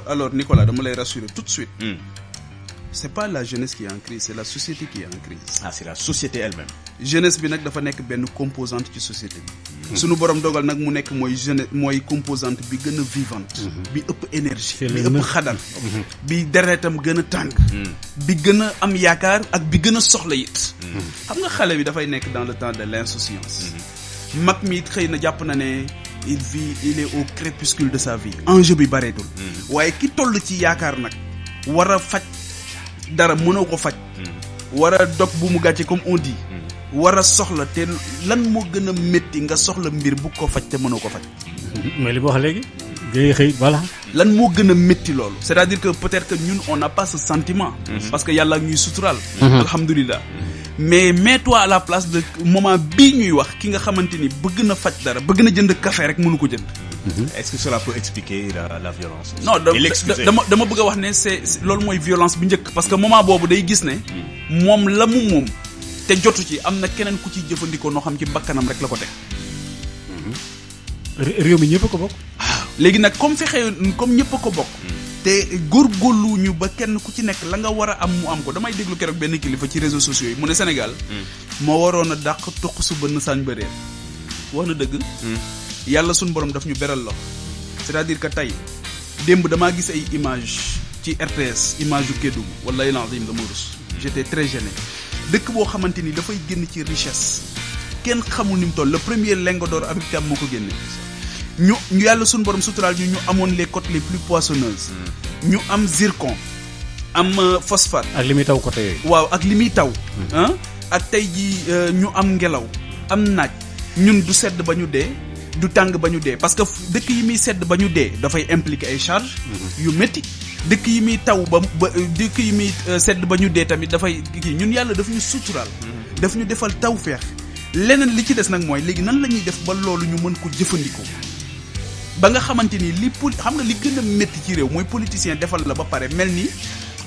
Alors Nicolas, dama lay rassurer tout de suite. C'est pas la jeunesse qui est en crise, c'est la société qui est en crise. Ah, c'est la société elle-même. Jeunesse bi nag dafa nekk benn composante ci société bi. Sunu borom dogal nag mu nekk mooy jeunesse mooy composante bi gën a vivante. Bi ëpp énergie. Bi ëpp xadar. Bi deretam gën a tàng. Bi gën a am yaakaar ak bi gën a soxla it. Xam nga xale bi dafay nekk dans le temps de l'insouciance. Mag mi it xëy na jàpp na ne il est au crépuscule de sa vie. Enjeu bi bareetul. Waaye ki toll ci yaakaar nag war a faj dara mënoo ko faj. war a dog bu mu gàcce comme on dit. war a soxla te lan moo gën a métti nga soxla mbir bu ko faj te mënoo ko faj. mais li ma wax léegi. ngay xëy voilà. lan moo gën a métti loolu. c'est-à-dire que peut-être que ñun on n'a pas ce sentiment. parce que yàlla ñuy suturaal. alhamdulilah. mais mets-toi à la place de moment bii ñuy wax ki nga xamante ni bëgg na faj dara bëgg na jënd café rek mënu ko jënd. Est-ce que cela peut expliquer la violence? Non, dama bëgg a wax ne c'est loolu mooy violence bi njëkk parce que moment boobu day gis ne moom la mu moom te jotu ci am na keneen ku ci jëfandikoo noo xam ci bakkanam rek la ko teg. réew mi ñëpp a ko bokk. léegi nag comme ñëpp a ko bokk. te góorgóorlu ñu ba kenn ku ci nekk la nga war a am mu am ko damay déglu keroog benn kilifa ci réseaux sociaux yi mu ne Sénégal. moo waroon a dàq toq su bënn sañ ba réer wax na dëgg. yàlla suñu borom daf ñu beral loxo c'est-à-dire que tey démb damaa gis ay image ci RTS image yu Kédougou wallahi lazim dama rus j'étais très gêné dëkk boo xamante ni dafay génn ci richesse kenn xamul ni mu toll le premier lingot d'or Habib Thiam moo ko génne ñu yàlla suñu borom suturaal ñu amoon les côtes les plus poissonneuses ñu am zircon am phosphate ak li muy taw côté yooyu waaw ak li muy taw ak tey ji ñu am ngelaw am naaj ñun du sedd ba ñu dee du tàng ba ñu dee parce que dëkk yi muy sedd ba ñu dee dafay impliquer ay charges yu métti dëkk yi muy taw ba dëkk yi muy sedd ba ñu dee tamit dafay kii ñun yàlla daf ñu suturaal daf ñu defal tawfeex leneen li ci des nag mooy léegi nan la ñuy def ba loolu ñu mën ko jëfandikoo ba nga xamante ni xam nga li gën a métti ci réew mooy politicien defal la ba pare mel ni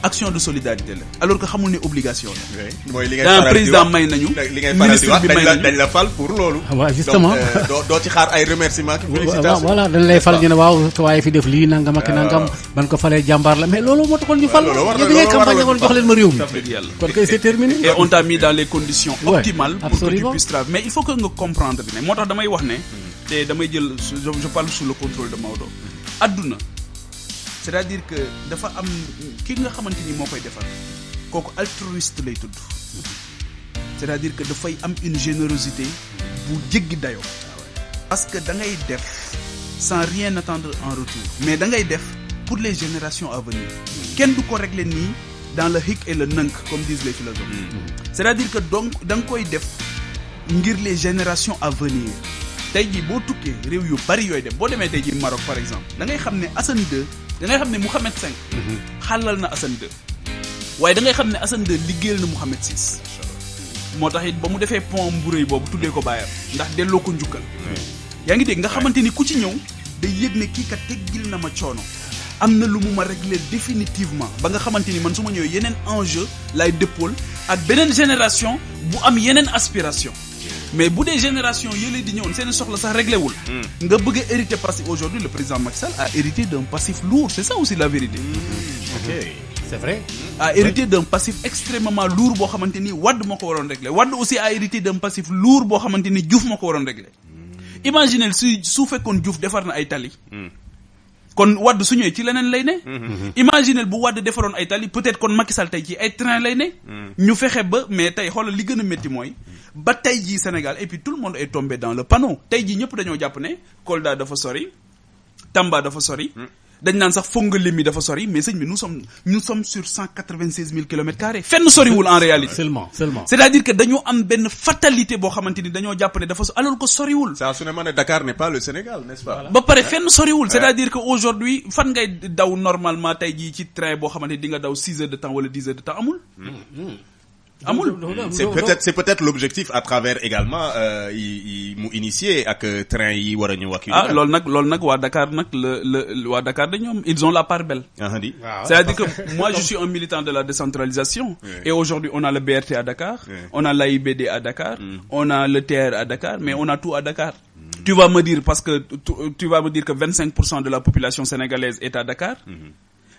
action de solidarité la alors que xamul ne obligation la. mooy li ngay faral di wax président may nañu. li ngay faral di wax dañ la fal pour loolu. waaw justement donc doo ci xaar ay remerciements. félicitations voilà dañ lay fal ñu ne waaw waaye fi def lii nangam ak nangam. ban ko falee jàmbaar la mais loolu moo taxoon ñu fal. loolu war na ngay campagne woon jox leen ma réew mi. kon kay c'est terminé. et on t'a mis dans les conditions optimales. pour que tu absolument puisses travailler mais il faut que nga comprendre ne moo tax damay wax ne. te damay jël je parle sous le contrôle de Maodo. adduna. c'est-à-dire que dafa am ki nga xamante ni moo koy defar kooku altruiste lay tudd c'est-à-dire que dafay am une générosité bu jéggi dayoo parce que da ngay def sans rien attendre en retour mais da ngay def pour les générations à venir kenn du ko régler nii dans le hic et le nunc comme disent les philosophes c'est-à-dire que donc da nga koy def ngir les générations à venir tey jii boo tukkee réew yu bari yooyu dem boo demee tey jii Maroc par exemple da ngay xam ne Hassan II da ngay xam ne Mohamed V xàllal na Hassan II waaye da ngay xam ne Hassan II liggéeyal na Mohamed VI moo tax it ba mu defee pont bu rëy boobu tuddee ko baayam ndax delloo ko njukkal yaa ngi dégg nga xamante ni ku ci ñëw day yëg ne kii kat teggil na ma coono am na lu mu ma régler définitivement ba nga xamante ni man su ma ñëwee yeneen enjeu lay dépôle ak beneen génération bu am yeneen aspiration mais bu dee génération yële di ñëwoon seen soxla sax réglé wul nga bëgg a hériter passif aujourd'hui le président Macky Sall a hérité d'un passif lourd c'est ça aussi la vérité ok c'est vrai a hérité d'un passif extrêmement lourd boo xamante ni Wade moo ko waroon régler Wade aussi a hérité d'un passif lourd boo xamante ni Diouf moo ko waroon régler imaginez su fekkoon Diouf defar na ay tali kon Wade su ñëwee ci leneen lay ne imaginez bu Wade defaroon ay tali peut-être kon Macky Sall tey ci ay train lay ne ñu fexe ba mais tey xoolal li gën a métti mooy ba tey jii Sénégal et puis tout le monde est tombé dans le panneau tey jii ñëpp dañoo jàpp ne Kolda dafa sori Tamba dafa sori dañ naan sax Fongolimbi dafa sori mais sëñ bi nous sommes sur 196 000 kilomètres carrés fenn soriwul en réalité seulement c'est-à-dire que dañoo am benn fatalité boo xamante ni dañoo jàpp ne dafa alors que soriwul ça su ne ma ne Dakar n'est pas le Sénégal n'est-ce pas ba pare fenn soriwul c'est-à-dire que aujourd'hui fan ngay daw normalement tey jii ci train boo xamante ni di nga daw 6 heures de temps wala 10 heures de temps amul c'est peut-être l'objectif à travers également mu initier ak train yi war a ñëw ak loolu nag waa Dakar nag waa Dakar de ñoom ils ont la part belle c'est-à-dire que moi je suis un militant de la décentralisation et aujourd'hui on a le BRT à Dakar on a l'AIBD à Dakar on a le TER à Dakar mais on a tout à Dakar Tu vas me dire parce que tu vas me dire que 25% de la population sénégalaise est à Dakar.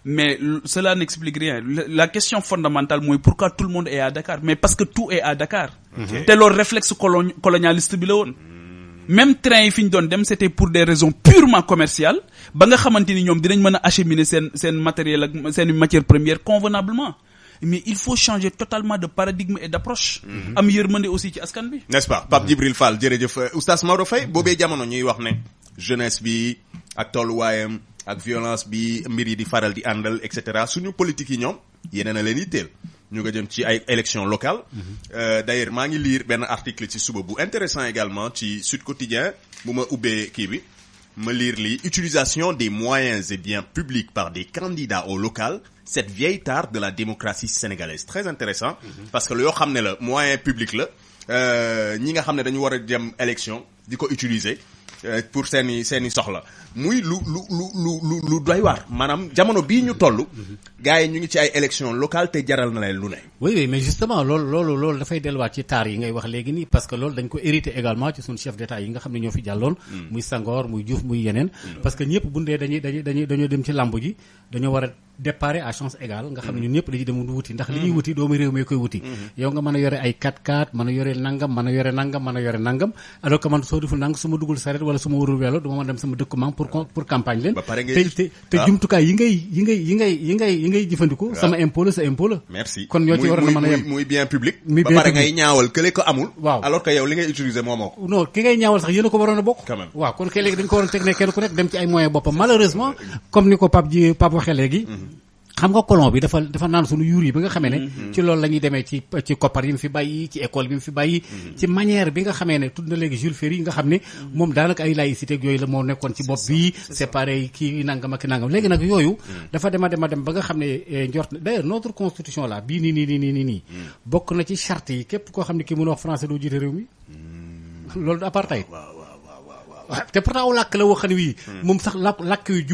Mais cela n'explique rien. La question fondamentale, moi, pourquoi tout le monde est à Dakar? Mais parce que tout est à Dakar. C'est leur réflexe colonialiste bi la woon. Même train yi fi ñu doon dem c'était pour des raisons purement commerciales ba nga xamante ni ñoom dinañ mën a acheminer seen matériel ak seen matière première convenablement. Mais il faut changer totalement de paradigme et d'approche. am yërmande aussi ci askan bi. n'est-ce pas Pape Djibril Fall jërëjëf Oustaz Maodo Faye boobee jamono ñuy wax ne jeunesse bi ak tolluwaayam ak violence bi mbir yi di faral di àndal et cetera suñu politique yi ñoom yeneen a leen yitteel ñu nga jëm ci ay élections locales. D'ailleurs maa ngi lire benn article ci suba bu intéressant également ci Sud Quotidien bu ma ubbee kii bi ma lire lii utilisation des moyens et biens publics par des candidats au local cette vieille tare de la démocratie sénégalaise très intéressant parce que lu yoo xam ne la moyen public la ñi nga xam ne dañu war a dem élection di ko utiliser pour seeni soxla muy lu doy waar maanaam jamono bii ñu toll gars yi ñu ngi ci ay élections locales te jaral na leen lu ne. oui mais justement loolu dafay delluwaat ci taar yi ngay wax léegi nii parce que loolu dañ ko hérité également ci suñu chef d'état yi nga xam ne ñoo fi jàlloon. muy Senghor muy Diouf muy yeneen. parce que ñëpp bu ndee dañoo dem ci lamb ji dañoo war a déparé à chance égale nga xam ne ñun ñëpp dañuy dem wuti ndax li ñuy wuti doomu réew mi koy wuti. yow nga mën a yore ay 4x4 mën a yore nangam mën a yore nangam alors que man soo deful nangam su ma dugul saret wala su ma warul welo du ma mën dem sama dëkkumaam pour campagne leen. te jumtukaay yi ngay jëfandikoo. sama impôt la sa impôt la. merci kon ñoo ci war a mën a yem muy bien public. ba pare ngay ñaawal kële ko amul. waaw alors que yow li ngay utiliser moomoo ko. non ki ngay ñaawal sax yéen a ko waroon a bokk. quand même waaw kon kay léegi dañ ko waroon teg ne kenn ku nekk dem ci ay moyens boppam malheureusement comme ni ko Pape waxee léegi. xam nga colon bi dafa naan suñu yuur yi bi nga xamee ne ci loolu la ñuy demee ci koppar yi mu fi bàyyi ci école bi mu fi bàyyi ci manière bi nga xamee ne tudd na léegi Jules Ferry yi nga xam ne moom daanaka ay laïcité ak yooyu la moo nekkoon ci bopp bi séparé kii nangam ak nangam léegi nag yooyu dafa dem ba nga xam ne njort d'ailleurs notre constitution là bii nii bokk na ci charte yi képp koo xam ne ki mën a wax français doo jiite réew mi loolu du apartheid te pourtant aw làkk la woo xam ne wii moom sax làkk yu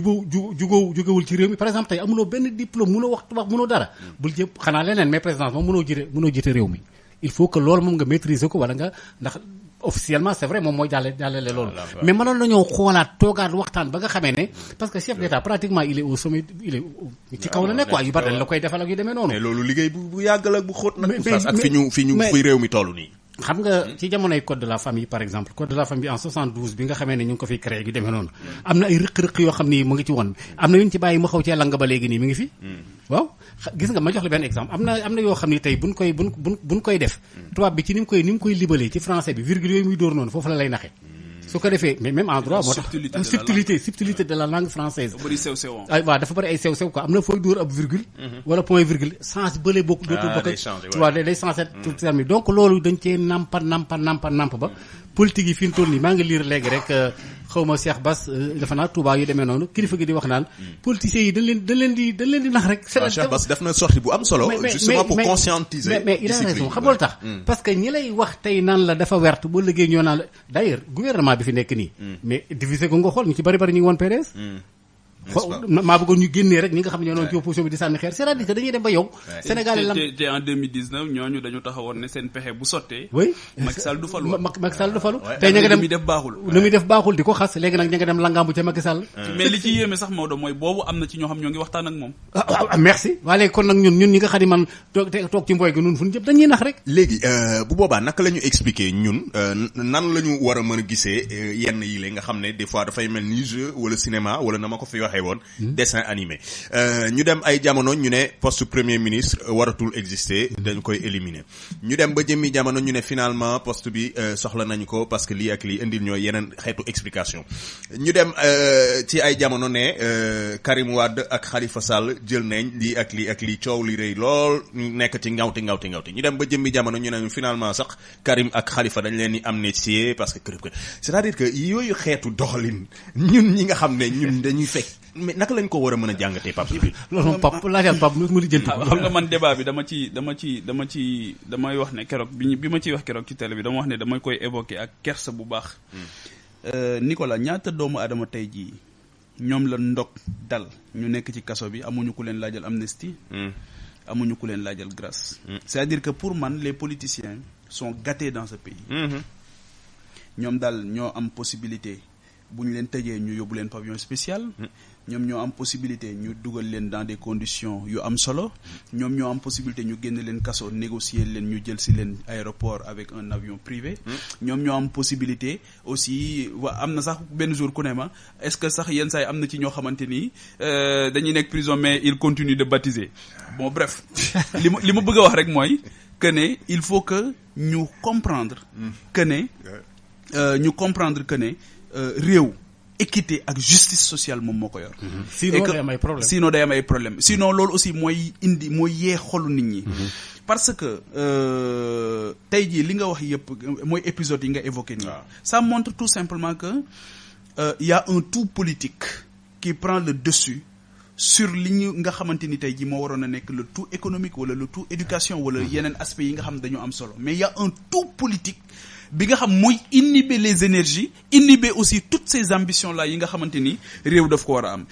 jugewul ci réew mi par exemple tey amuloo benn diplôme mënoo wax tubaab mënoo dara bul jëpp xanaa leneen mais présidence moom mënoo jiite réew mi il faut que loolu moom nga maîtriser ko wala nga ndax officiellement c'est vrai moom mooy jàllale loolu mais mënoon nañoo xoolaat toogaat waxtaan ba nga xamee ne parce que chef d'état pratiquement il est au sommet il est ci kaw la nekk quoi yu bari dañ la koy defal ak yu demee noonu mais loolu liggéey bu yàgg la bu xóot nag ak fi réew mi toll nii xam nga ci jamonoy code de la famille par exemple code de la famille en 72 bi nga xamee ne ñu ngi ko fiy créé yu demee noonu am na ay rëq-rëq yoo xam ni mu ngi ci woon am na yuñ ci bàyyi mu xaw cee lang ba léegi nii mi ngi fi waaw gis nga ma jox la benn exemple am na yoo xam ni tey buñ koy def tubaab bi ci ni mu koy libalee ci français bi virgule yooyu muy dóor noonu foofu la lay naxe su ko defee mais même en droit moo tax subtilité de la langue française waaw dafa bëri ay sew quoi am na fooy dóor ab virgule wala point virgule change bële bokk dootul bokk waaw day changer tout terme donc loolu dañ cee namp ba politique yi fi mu toll nii maa ngi lire léegi rek xawma Cheikh Bass dafa naa Touba yu demee noonu kilifa gi di wax naan politiciens yi dañ leen di nax rek Cheikh Bass def na sortie bu am solo justement pour conscientiser mais il a raison xam nga lu tax parce que ñi lay wax tey naan la dafa wert boo liggéey ñoo naan la d'ailleurs gouvernement bi fi nekk nii mais divisé ko nga xool ñu ci bari ñu ngi woon PDS maa bëggoon ñu génnee rek ñi nga xam ne ñoo doon ci opposition bi di sànni xeer c'est-à-dire que dañuy dem ba yow Sénégal te en 2019 ñooñu dañu taxawoon ne seen pexe bu sottee oui Macky Sall du falu tey ña nga dem lu muy def baaxul di ko xas léegi nag ña nga dem langambu ca Macky Sall mais li ci yéeme sax Maodo mooy boobu am na ci ñoo xam ñoo ngi waxtaan ak moom merci waa léegi kon nag ñun ñi nga xam ne man toog ci mboy gi nun fu ñu jëm dañuy nax rek léegi bu boobaa naka la ñu expliquer ñun nan la ñu war a mën a gisee yenn yi la nga xam ne des fois dafay mel ni jeu wala cinéma wala na ma ko fi waxee woon dessin animé ñu dem ay jamono ñu ne poste premier ministre waratul exister dañ koy éliminer ñu dem ba jëmmi jamono ñu ne finalement poste bi soxla nañu ko parce que lii ak lii indil ñoo yeneen xeetu explication ñu dem ci ay jamono ne Karim Wade ak Khalifa Sall jël nañ lii ak lii coow li rëy lool nekk ci ngawti ñu dem ba jëmmi jamono ñu ne finalement sax Karim ak Khalifa dañ leen di amnistier parce que c'est-à-dire que yooyu xeetu doxalin ñun ñi nga xam ne ñun dañuy fekk mais naka lañ ko war a mën a jàngatee Pape Djibril loolu moom Pape laajal Pape mu lijjanti ko xam nga man débat bi damay wax ne keroog bi ma ciy wax keroog ci télé bi dama wax ne damay koy évoquer ak kersa bu baax Nicolas ñaata doomu aadama tey jii ñoom la ndog dal ñu nekk ci kaso bi amuñu ku leen laajal amnistie amuñu ku leen laajal grâce c'est-à-dire que pour man les politiciens sont gâtés dans ce pays ñoom daal ñoo am possibilité bu ñu leen tëjee ñu yóbbu leen pavillon spécial. ñoom ñoo am possibilité ñu dugal leen dans des conditions yu am solo. ñoom ñoo am possibilité ñu génn leen kaso négocier leen ñu jël si leen aéroport avec un avion privé. ñoom ñoo am possibilité aussi am na sax benn jour ku ne ma est-ce que sax yenn saa yi am na ci ñoo xamante ni dañuy nekk prison mais ils continuent de baptiser. Bon bref li ma bëgg a wax rek mooy que ne il faut que ñu comprendre que ne réew équité ak justice sociale moom moo ko yor. sinon day am ay problème sinon loolu aussi mooy yee xolu nit ñi. parce que tey jii li nga wax yëpp mooy épisode yi nga évoqué nii. ça montre tout simplement que y a un tout politique qui prend le dessus sur li ñu nga xamante ni tey jii moo waroon a nekk le tout économique wala le tout éducation wala yeneen aspects yi nga xam dañu am solo mais y a un tout politique bi nga xam mooy inhiber les énergies inhiber aussi toutes ces ambitions là yi nga xamante ni réew daf ko war a am.